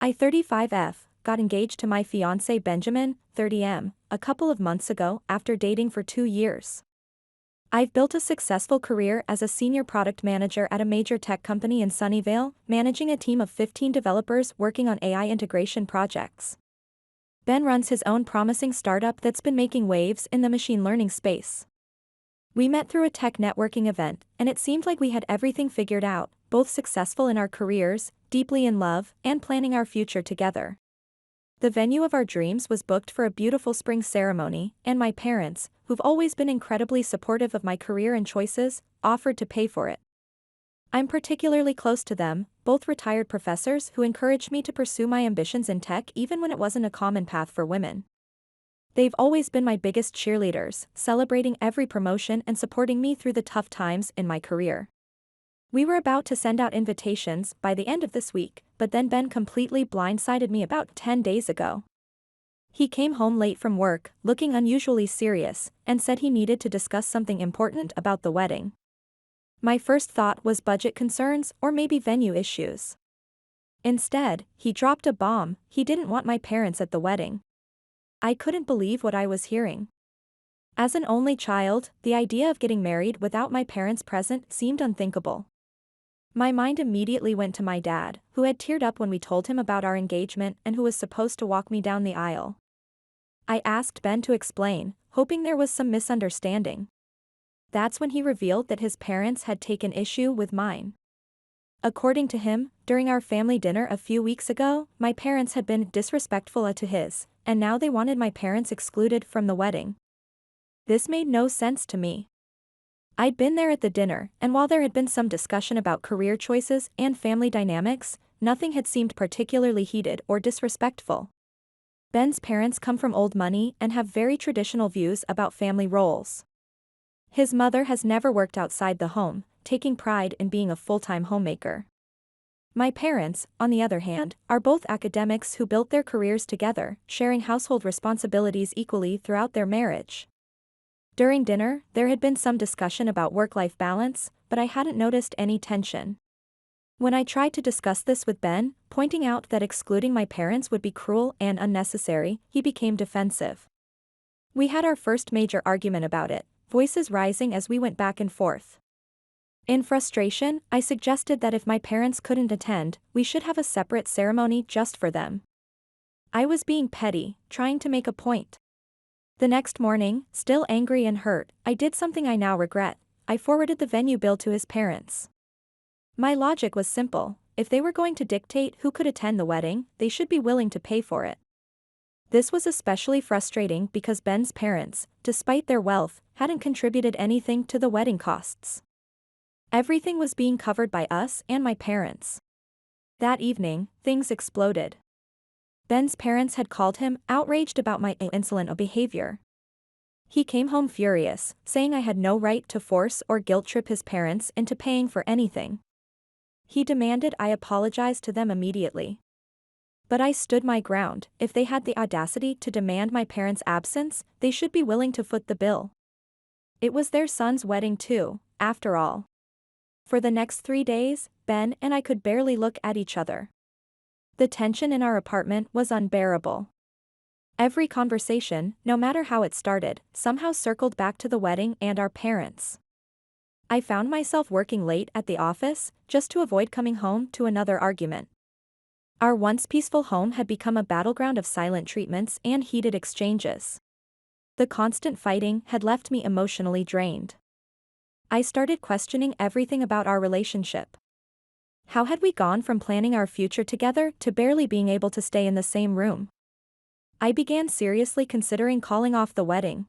I 35F got engaged to my fiancé Benjamin, 30M, a couple of months ago after dating for 2 years. I've built a successful career as a senior product manager at a major tech company in Sunnyvale, managing a team of 15 developers working on AI integration projects. Ben runs his own promising startup that's been making waves in the machine learning space. We met through a tech networking event, and it seemed like we had everything figured out, both successful in our careers, deeply in love, and planning our future together. The venue of our dreams was booked for a beautiful spring ceremony, and my parents, who've always been incredibly supportive of my career and choices, offered to pay for it. I'm particularly close to them, both retired professors who encouraged me to pursue my ambitions in tech even when it wasn't a common path for women. They've always been my biggest cheerleaders, celebrating every promotion and supporting me through the tough times in my career. We were about to send out invitations by the end of this week, but then Ben completely blindsided me about 10 days ago. He came home late from work, looking unusually serious, and said he needed to discuss something important about the wedding. My first thought was budget concerns or maybe venue issues. Instead, he dropped a bomb: he didn't want my parents at the wedding. I couldn't believe what I was hearing. As an only child, the idea of getting married without my parents present seemed unthinkable. My mind immediately went to my dad, who had teared up when we told him about our engagement and who was supposed to walk me down the aisle. I asked Ben to explain, hoping there was some misunderstanding. That's when he revealed that his parents had taken issue with mine. According to him, during our family dinner a few weeks ago, my parents had been disrespectful to his, and now they wanted my parents excluded from the wedding. This made no sense to me. I'd been there at the dinner, and while there had been some discussion about career choices and family dynamics, nothing had seemed particularly heated or disrespectful. Ben's parents come from old money and have very traditional views about family roles. His mother has never worked outside the home, taking pride in being a full-time homemaker. My parents, on the other hand, are both academics who built their careers together, sharing household responsibilities equally throughout their marriage. During dinner, there had been some discussion about work-life balance, but I hadn't noticed any tension. When I tried to discuss this with Ben, pointing out that excluding my parents would be cruel and unnecessary, he became defensive. We had our first major argument about it, voices rising as we went back and forth. In frustration, I suggested that if my parents couldn't attend, we should have a separate ceremony just for them. I was being petty, trying to make a point. The next morning, still angry and hurt, I did something I now regret: I forwarded the venue bill to his parents. My logic was simple: if they were going to dictate who could attend the wedding, they should be willing to pay for it. This was especially frustrating because Ben's parents, despite their wealth, hadn't contributed anything to the wedding costs. Everything was being covered by us and my parents. That evening, things exploded. Ben's parents had called him, outraged about my insolent behavior. He came home furious, saying I had no right to force or guilt-trip his parents into paying for anything. He demanded I apologize to them immediately. But I stood my ground: if they had the audacity to demand my parents' absence, they should be willing to foot the bill. It was their son's wedding too, after all. For the next 3 days, Ben and I could barely look at each other. The tension in our apartment was unbearable. Every conversation, no matter how it started, somehow circled back to the wedding and our parents. I found myself working late at the office, just to avoid coming home to another argument. Our once peaceful home had become a battleground of silent treatments and heated exchanges. The constant fighting had left me emotionally drained. I started questioning everything about our relationship. How had we gone from planning our future together to barely being able to stay in the same room? I began seriously considering calling off the wedding.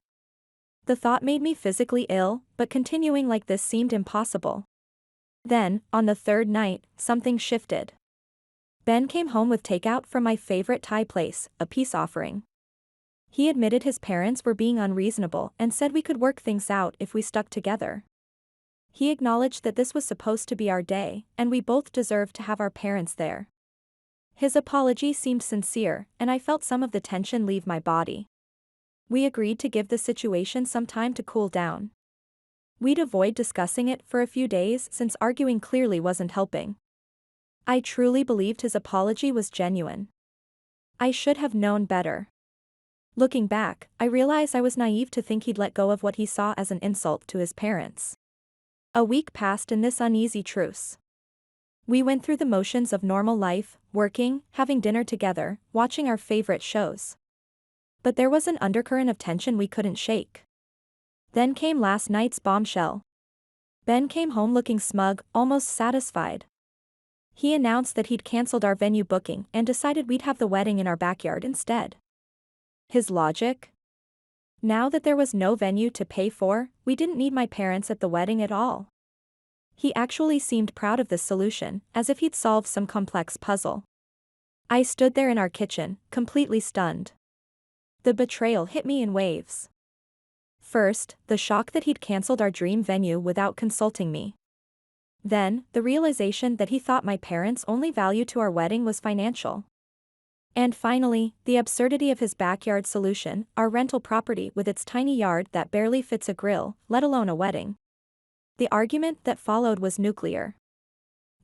The thought made me physically ill, but continuing like this seemed impossible. Then, on the third night, something shifted. Ben came home with takeout from my favorite Thai place, a peace offering. He admitted his parents were being unreasonable and said we could work things out if we stuck together. He acknowledged that this was supposed to be our day, and we both deserved to have our parents there. His apology seemed sincere, and I felt some of the tension leave my body. We agreed to give the situation some time to cool down. We'd avoid discussing it for a few days since arguing clearly wasn't helping. I truly believed his apology was genuine. I should have known better. Looking back, I realize I was naive to think he'd let go of what he saw as an insult to his parents. A week passed in this uneasy truce. We went through the motions of normal life, working, having dinner together, watching our favorite shows. But there was an undercurrent of tension we couldn't shake. Then came last night's bombshell. Ben came home looking smug, almost satisfied. He announced that he'd cancelled our venue booking and decided we'd have the wedding in our backyard instead. His logic? Now that there was no venue to pay for, we didn't need my parents at the wedding at all. He actually seemed proud of this solution, as if he'd solved some complex puzzle. I stood there in our kitchen, completely stunned. The betrayal hit me in waves. First, the shock that he'd cancelled our dream venue without consulting me. Then, the realization that he thought my parents' only value to our wedding was financial. And finally, the absurdity of his backyard solution, our rental property with its tiny yard that barely fits a grill, let alone a wedding. The argument that followed was nuclear.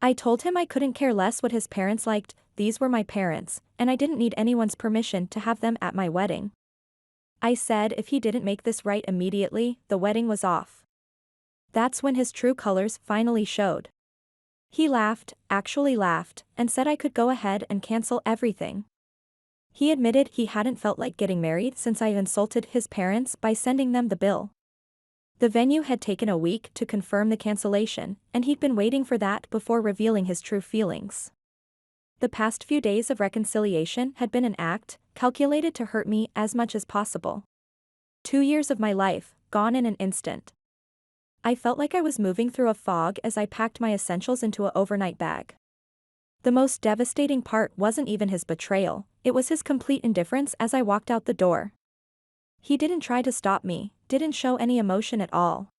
I told him I couldn't care less what his parents liked, these were my parents, and I didn't need anyone's permission to have them at my wedding. I said if he didn't make this right immediately, the wedding was off. That's when his true colors finally showed. He laughed, actually laughed, and said I could go ahead and cancel everything. He admitted he hadn't felt like getting married since I insulted his parents by sending them the bill. The venue had taken a week to confirm the cancellation, and he'd been waiting for that before revealing his true feelings. The past few days of reconciliation had been an act, calculated to hurt me as much as possible. 2 years of my life, gone in an instant. I felt like I was moving through a fog as I packed my essentials into an overnight bag. The most devastating part wasn't even his betrayal, it was his complete indifference as I walked out the door. He didn't try to stop me, didn't show any emotion at all.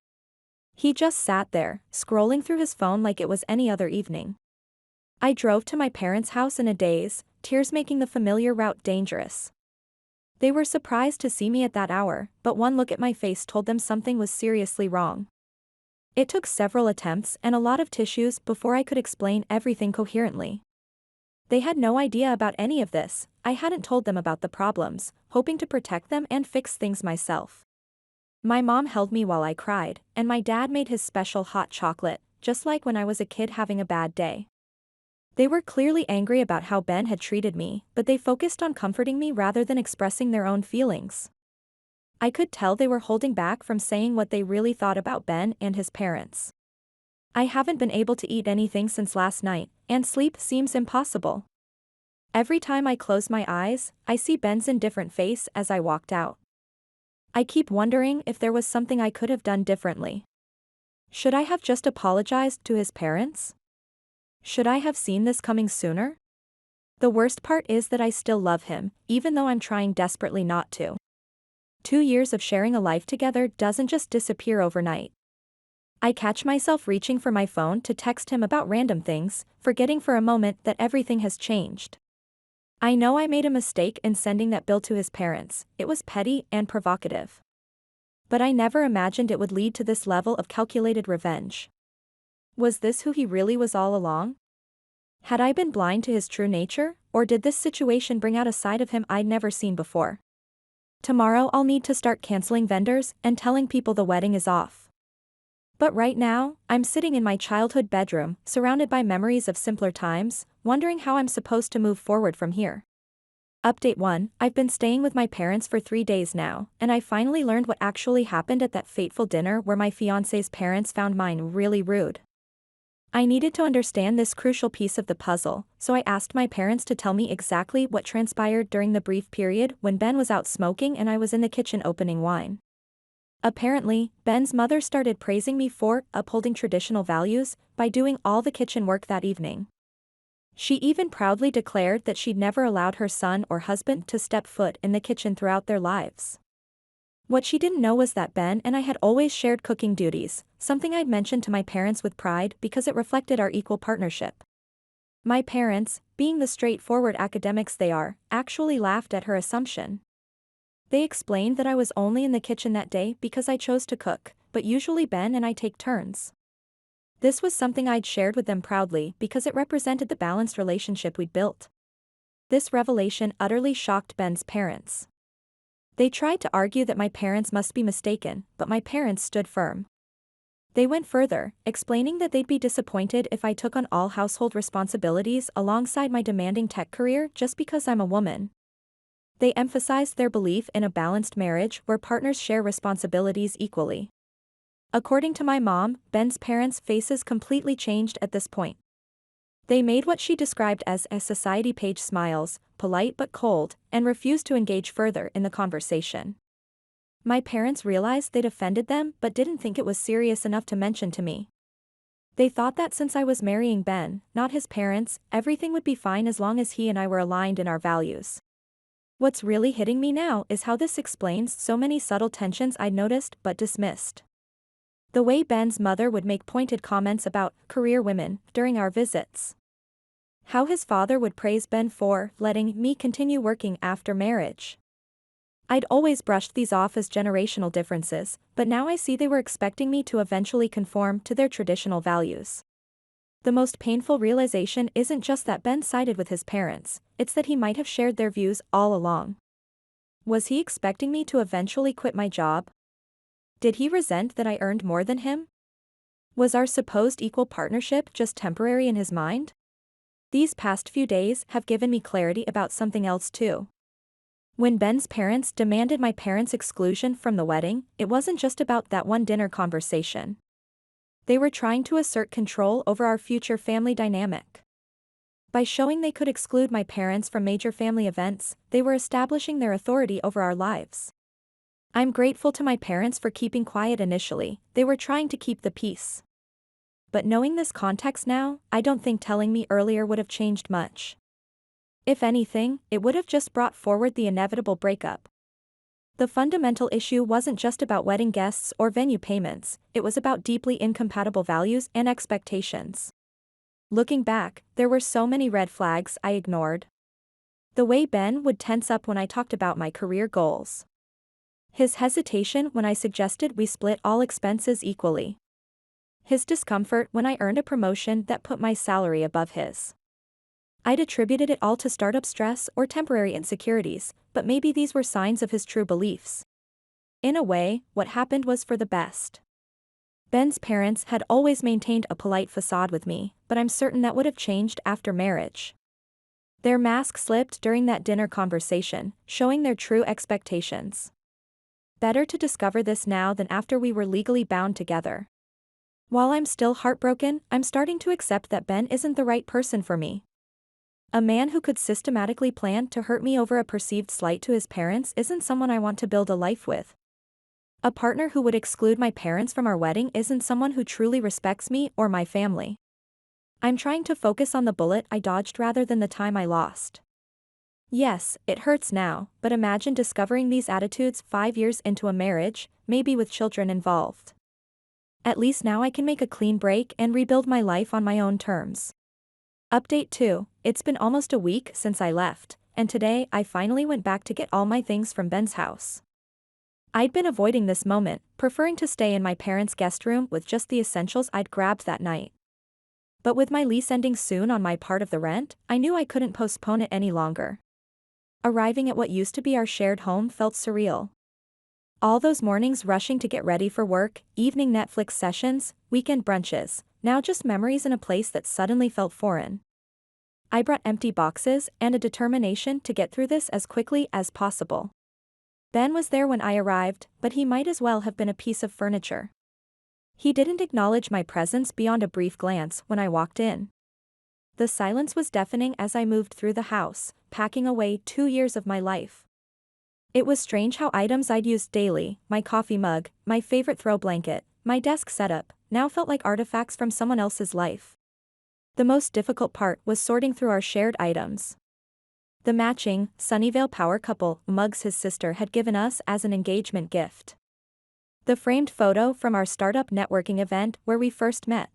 He just sat there, scrolling through his phone like it was any other evening. I drove to my parents' house in a daze, tears making the familiar route dangerous. They were surprised to see me at that hour, but one look at my face told them something was seriously wrong. It took several attempts and a lot of tissues before I could explain everything coherently. They had no idea about any of this, I hadn't told them about the problems, hoping to protect them and fix things myself. My mom held me while I cried, and my dad made his special hot chocolate, just like when I was a kid having a bad day. They were clearly angry about how Ben had treated me, but they focused on comforting me rather than expressing their own feelings. I could tell they were holding back from saying what they really thought about Ben and his parents. I haven't been able to eat anything since last night, and sleep seems impossible. Every time I close my eyes, I see Ben's indifferent face as I walked out. I keep wondering if there was something I could have done differently. Should I have just apologized to his parents? Should I have seen this coming sooner? The worst part is that I still love him, even though I'm trying desperately not to. 2 years of sharing a life together doesn't just disappear overnight. I catch myself reaching for my phone to text him about random things, forgetting for a moment that everything has changed. I know I made a mistake in sending that bill to his parents, it was petty and provocative. But I never imagined it would lead to this level of calculated revenge. Was this who he really was all along? Had I been blind to his true nature, or did this situation bring out a side of him I'd never seen before? Tomorrow I'll need to start canceling vendors and telling people the wedding is off. But right now, I'm sitting in my childhood bedroom, surrounded by memories of simpler times, wondering how I'm supposed to move forward from here. Update 1, I've been staying with my parents for 3 days now, and I finally learned what actually happened at that fateful dinner where my fiancé's parents found mine really rude. I needed to understand this crucial piece of the puzzle, so I asked my parents to tell me exactly what transpired during the brief period when Ben was out smoking and I was in the kitchen opening wine. Apparently, Ben's mother started praising me for upholding traditional values by doing all the kitchen work that evening. She even proudly declared that she'd never allowed her son or husband to step foot in the kitchen throughout their lives. What she didn't know was that Ben and I had always shared cooking duties, something I'd mentioned to my parents with pride because it reflected our equal partnership. My parents, being the straightforward academics they are, actually laughed at her assumption. They explained that I was only in the kitchen that day because I chose to cook, but usually Ben and I take turns. This was something I'd shared with them proudly because it represented the balanced relationship we'd built. This revelation utterly shocked Ben's parents. They tried to argue that my parents must be mistaken, but my parents stood firm. They went further, explaining that they'd be disappointed if I took on all household responsibilities alongside my demanding tech career just because I'm a woman. They emphasized their belief in a balanced marriage where partners share responsibilities equally. According to my mom, Ben's parents' faces completely changed at this point. They made what she described as a society page smiles, polite but cold, and refused to engage further in the conversation. My parents realized they'd offended them but didn't think it was serious enough to mention to me. They thought that since I was marrying Ben, not his parents, everything would be fine as long as he and I were aligned in our values. What's really hitting me now is how this explains so many subtle tensions I'd noticed but dismissed. The way Ben's mother would make pointed comments about career women during our visits. How his father would praise Ben for letting me continue working after marriage. I'd always brushed these off as generational differences, but now I see they were expecting me to eventually conform to their traditional values. The most painful realization isn't just that Ben sided with his parents, it's that he might have shared their views all along. Was he expecting me to eventually quit my job? Did he resent that I earned more than him? Was our supposed equal partnership just temporary in his mind? These past few days have given me clarity about something else too. When Ben's parents demanded my parents' exclusion from the wedding, it wasn't just about that one dinner conversation. They were trying to assert control over our future family dynamic. By showing they could exclude my parents from major family events, they were establishing their authority over our lives. I'm grateful to my parents for keeping quiet initially, they were trying to keep the peace. But knowing this context now, I don't think telling me earlier would have changed much. If anything, it would have just brought forward the inevitable breakup. The fundamental issue wasn't just about wedding guests or venue payments, it was about deeply incompatible values and expectations. Looking back, there were so many red flags I ignored. The way Ben would tense up when I talked about my career goals. His hesitation when I suggested we split all expenses equally. His discomfort when I earned a promotion that put my salary above his. I'd attributed it all to startup stress or temporary insecurities, but maybe these were signs of his true beliefs. In a way, what happened was for the best. Ben's parents had always maintained a polite facade with me, but I'm certain that would have changed after marriage. Their mask slipped during that dinner conversation, showing their true expectations. Better to discover this now than after we were legally bound together. While I'm still heartbroken, I'm starting to accept that Ben isn't the right person for me. A man who could systematically plan to hurt me over a perceived slight to his parents isn't someone I want to build a life with. A partner who would exclude my parents from our wedding isn't someone who truly respects me or my family. I'm trying to focus on the bullet I dodged rather than the time I lost. Yes, it hurts now, but imagine discovering these attitudes 5 years into a marriage, maybe with children involved. At least now I can make a clean break and rebuild my life on my own terms. Update 2, it's been almost a week since I left, and today I finally went back to get all my things from Ben's house. I'd been avoiding this moment, preferring to stay in my parents' guest room with just the essentials I'd grabbed that night. But with my lease ending soon on my part of the rent, I knew I couldn't postpone it any longer. Arriving at what used to be our shared home felt surreal. All those mornings rushing to get ready for work, evening Netflix sessions, weekend brunches, now just memories in a place that suddenly felt foreign. I brought empty boxes and a determination to get through this as quickly as possible. Ben was there when I arrived, but he might as well have been a piece of furniture. He didn't acknowledge my presence beyond a brief glance when I walked in. The silence was deafening as I moved through the house, packing away 2 years of my life. It was strange how items I'd used daily, my coffee mug, my favorite throw blanket, my desk setup, now felt like artifacts from someone else's life. The most difficult part was sorting through our shared items. The matching, Sunnyvale power couple mugs his sister had given us as an engagement gift. The framed photo from our startup networking event where we first met.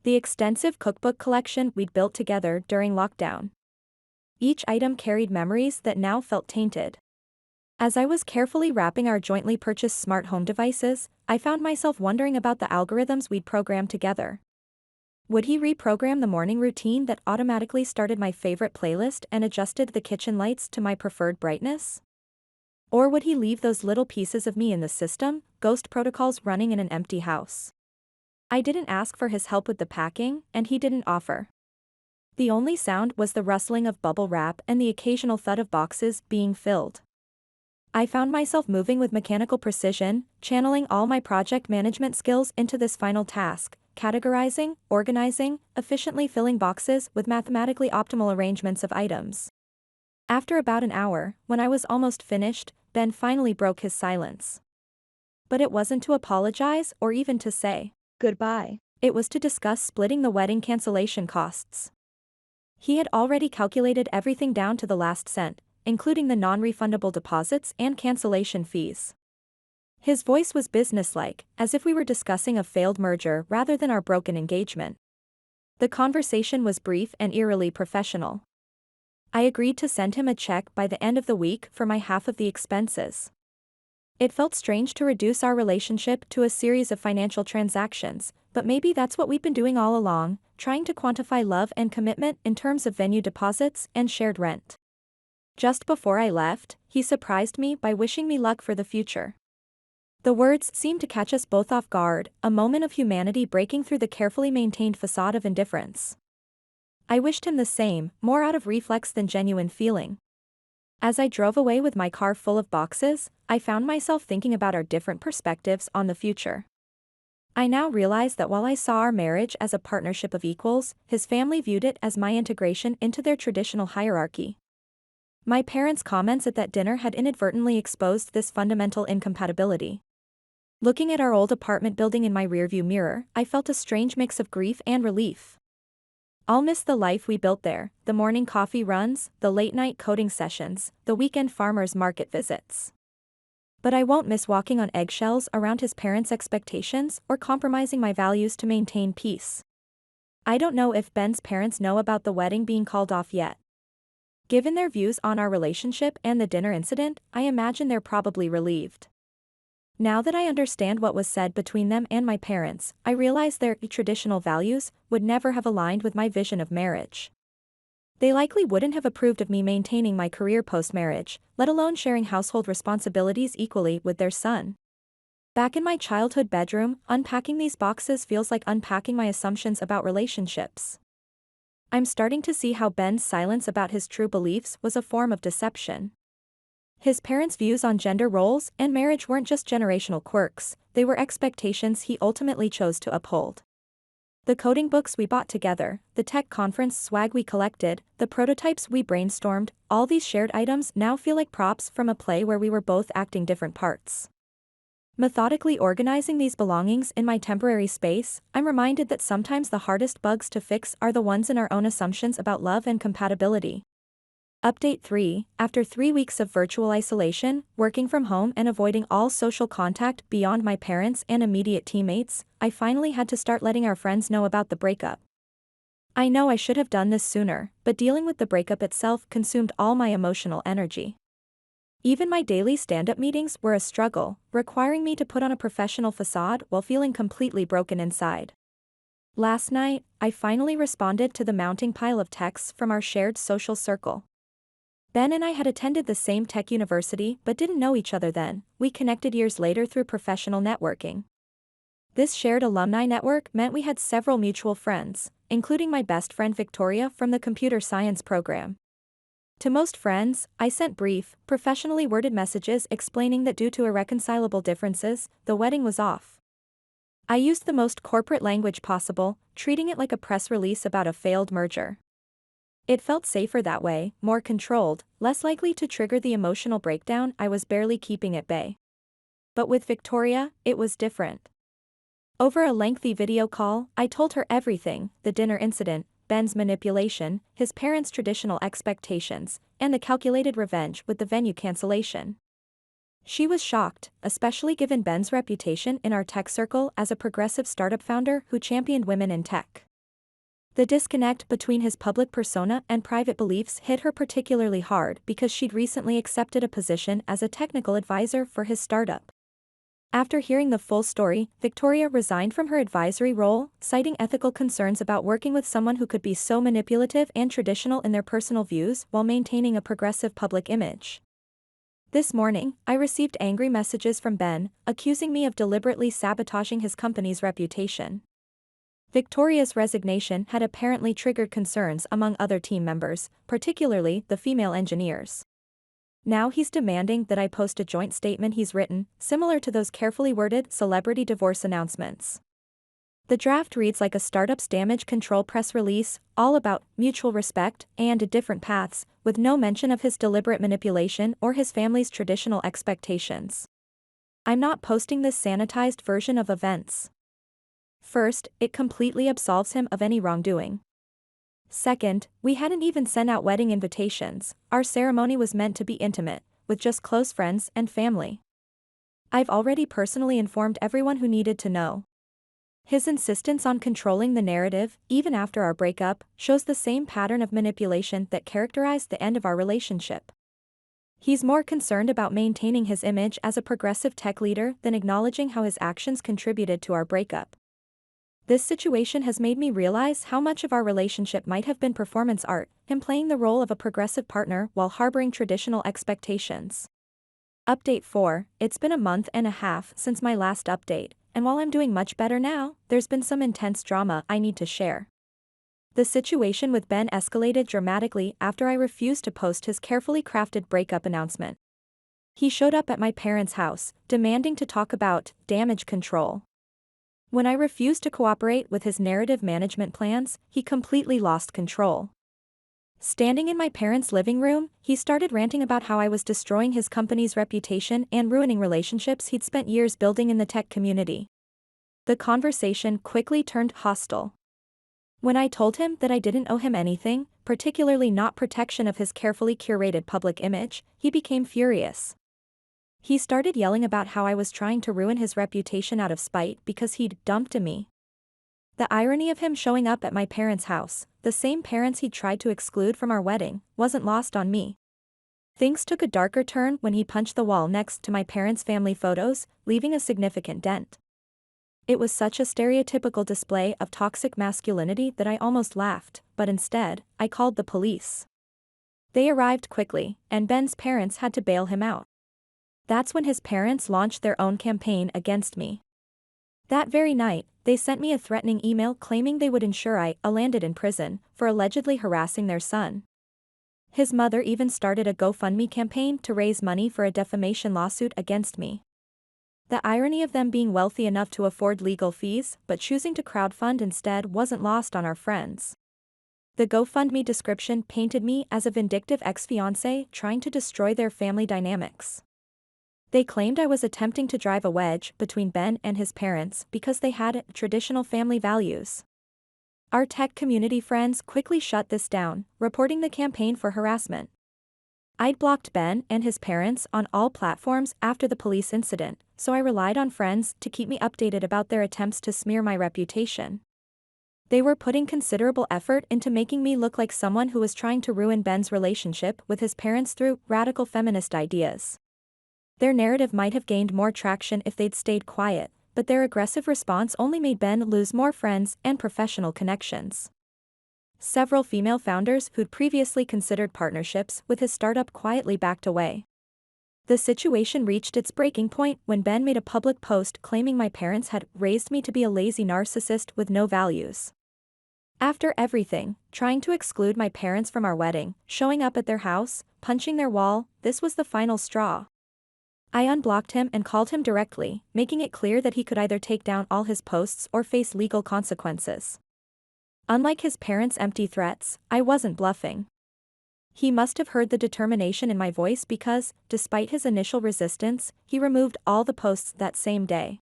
The extensive cookbook collection we'd built together during lockdown. Each item carried memories that now felt tainted. As I was carefully wrapping our jointly purchased smart home devices, I found myself wondering about the algorithms we'd programmed together. Would he reprogram the morning routine that automatically started my favorite playlist and adjusted the kitchen lights to my preferred brightness? Or would he leave those little pieces of me in the system, ghost protocols running in an empty house? I didn't ask for his help with the packing, and he didn't offer. The only sound was the rustling of bubble wrap and the occasional thud of boxes being filled. I found myself moving with mechanical precision, channeling all my project management skills into this final task, categorizing, organizing, efficiently filling boxes with mathematically optimal arrangements of items. After about an hour, when I was almost finished, Ben finally broke his silence. But it wasn't to apologize or even to say goodbye. It was to discuss splitting the wedding cancellation costs. He had already calculated everything down to the last cent, including the non-refundable deposits and cancellation fees. His voice was businesslike, as if we were discussing a failed merger rather than our broken engagement. The conversation was brief and eerily professional. I agreed to send him a check by the end of the week for my half of the expenses. It felt strange to reduce our relationship to a series of financial transactions, but maybe that's what we'd been doing all along, trying to quantify love and commitment in terms of venue deposits and shared rent. Just before I left, he surprised me by wishing me luck for the future. The words seemed to catch us both off guard, a moment of humanity breaking through the carefully maintained facade of indifference. I wished him the same, more out of reflex than genuine feeling. As I drove away with my car full of boxes, I found myself thinking about our different perspectives on the future. I now realize that while I saw our marriage as a partnership of equals, his family viewed it as my integration into their traditional hierarchy. My parents' comments at that dinner had inadvertently exposed this fundamental incompatibility. Looking at our old apartment building in my rearview mirror, I felt a strange mix of grief and relief. I'll miss the life we built there, the morning coffee runs, the late-night coding sessions, the weekend farmers market visits. But I won't miss walking on eggshells around his parents' expectations or compromising my values to maintain peace. I don't know if Ben's parents know about the wedding being called off yet. Given their views on our relationship and the dinner incident, I imagine they're probably relieved. Now that I understand what was said between them and my parents, I realize their traditional values would never have aligned with my vision of marriage. They likely wouldn't have approved of me maintaining my career post-marriage, let alone sharing household responsibilities equally with their son. Back in my childhood bedroom, unpacking these boxes feels like unpacking my assumptions about relationships. I'm starting to see how Ben's silence about his true beliefs was a form of deception. His parents' views on gender roles and marriage weren't just generational quirks, they were expectations he ultimately chose to uphold. The coding books we bought together, the tech conference swag we collected, the prototypes we brainstormed, all these shared items now feel like props from a play where we were both acting different parts. Methodically organizing these belongings in my temporary space, I'm reminded that sometimes the hardest bugs to fix are the ones in our own assumptions about love and compatibility. Update 3. After 3 weeks of virtual isolation, working from home and avoiding all social contact beyond my parents and immediate teammates, I finally had to start letting our friends know about the breakup. I know I should have done this sooner, but dealing with the breakup itself consumed all my emotional energy. Even my daily stand-up meetings were a struggle, requiring me to put on a professional facade while feeling completely broken inside. Last night, I finally responded to the mounting pile of texts from our shared social circle. Ben and I had attended the same tech university but didn't know each other then. We connected years later through professional networking. This shared alumni network meant we had several mutual friends, including my best friend Victoria from the computer science program. To most friends, I sent brief, professionally worded messages explaining that due to irreconcilable differences, the wedding was off. I used the most corporate language possible, treating it like a press release about a failed merger. It felt safer that way, more controlled, less likely to trigger the emotional breakdown I was barely keeping at bay. But with Victoria, it was different. Over a lengthy video call, I told her everything: the dinner incident, Ben's manipulation, his parents' traditional expectations, and the calculated revenge with the venue cancellation. She was shocked, especially given Ben's reputation in our tech circle as a progressive startup founder who championed women in tech. The disconnect between his public persona and private beliefs hit her particularly hard because she'd recently accepted a position as a technical advisor for his startup. After hearing the full story, Victoria resigned from her advisory role, citing ethical concerns about working with someone who could be so manipulative and traditional in their personal views while maintaining a progressive public image. This morning, I received angry messages from Ben, accusing me of deliberately sabotaging his company's reputation. Victoria's resignation had apparently triggered concerns among other team members, particularly the female engineers. Now he's demanding that I post a joint statement he's written, similar to those carefully worded celebrity divorce announcements. The draft reads like a startup's damage control press release, all about mutual respect and different paths, with no mention of his deliberate manipulation or his family's traditional expectations. I'm not posting this sanitized version of events. First, it completely absolves him of any wrongdoing. Second, we hadn't even sent out wedding invitations. Our ceremony was meant to be intimate, with just close friends and family. I've already personally informed everyone who needed to know. His insistence on controlling the narrative, even after our breakup, shows the same pattern of manipulation that characterized the end of our relationship. He's more concerned about maintaining his image as a progressive tech leader than acknowledging how his actions contributed to our breakup. This situation has made me realize how much of our relationship might have been performance art, him playing the role of a progressive partner while harboring traditional expectations. Update 4, it's been a month and a half since my last update, and while I'm doing much better now, there's been some intense drama I need to share. The situation with Ben escalated dramatically after I refused to post his carefully crafted breakup announcement. He showed up at my parents' house, demanding to talk about damage control. When I refused to cooperate with his narrative management plans, he completely lost control. Standing in my parents' living room, he started ranting about how I was destroying his company's reputation and ruining relationships he'd spent years building in the tech community. The conversation quickly turned hostile. When I told him that I didn't owe him anything, particularly not protection of his carefully curated public image, he became furious. He started yelling about how I was trying to ruin his reputation out of spite because he'd dumped me. The irony of him showing up at my parents' house, the same parents he'd tried to exclude from our wedding, wasn't lost on me. Things took a darker turn when he punched the wall next to my parents' family photos, leaving a significant dent. It was such a stereotypical display of toxic masculinity that I almost laughed, but instead, I called the police. They arrived quickly, and Ben's parents had to bail him out. That's when his parents launched their own campaign against me. That very night, they sent me a threatening email claiming they would ensure I landed in prison for allegedly harassing their son. His mother even started a GoFundMe campaign to raise money for a defamation lawsuit against me. The irony of them being wealthy enough to afford legal fees but choosing to crowdfund instead wasn't lost on our friends. The GoFundMe description painted me as a vindictive ex-fiancé trying to destroy their family dynamics. They claimed I was attempting to drive a wedge between Ben and his parents because they had traditional family values. Our tech community friends quickly shut this down, reporting the campaign for harassment. I'd blocked Ben and his parents on all platforms after the police incident, so I relied on friends to keep me updated about their attempts to smear my reputation. They were putting considerable effort into making me look like someone who was trying to ruin Ben's relationship with his parents through radical feminist ideas. Their narrative might have gained more traction if they'd stayed quiet, but their aggressive response only made Ben lose more friends and professional connections. Several female founders who'd previously considered partnerships with his startup quietly backed away. The situation reached its breaking point when Ben made a public post claiming my parents had raised me to be a lazy narcissist with no values. After everything, trying to exclude my parents from our wedding, showing up at their house, punching their wall, this was the final straw. I unblocked him and called him directly, making it clear that he could either take down all his posts or face legal consequences. Unlike his parents' empty threats, I wasn't bluffing. He must have heard the determination in my voice because, despite his initial resistance, he removed all the posts that same day.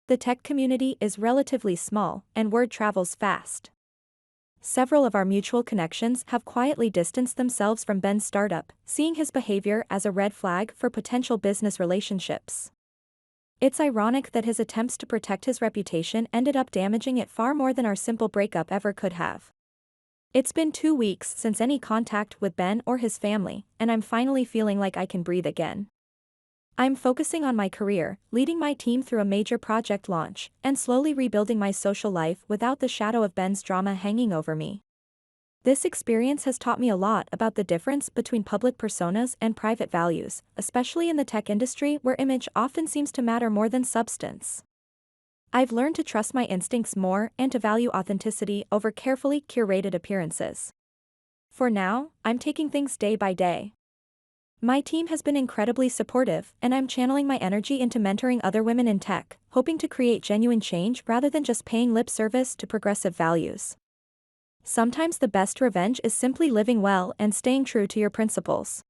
The tech community is relatively small, and word travels fast. Several of our mutual connections have quietly distanced themselves from Ben's startup, seeing his behavior as a red flag for potential business relationships. It's ironic that his attempts to protect his reputation ended up damaging it far more than our simple breakup ever could have. It's been 2 weeks since any contact with Ben or his family, and I'm finally feeling like I can breathe again. I'm focusing on my career, leading my team through a major project launch, and slowly rebuilding my social life without the shadow of Ben's drama hanging over me. This experience has taught me a lot about the difference between public personas and private values, especially in the tech industry where image often seems to matter more than substance. I've learned to trust my instincts more and to value authenticity over carefully curated appearances. For now, I'm taking things day by day. My team has been incredibly supportive, and I'm channeling my energy into mentoring other women in tech, hoping to create genuine change rather than just paying lip service to progressive values. Sometimes the best revenge is simply living well and staying true to your principles.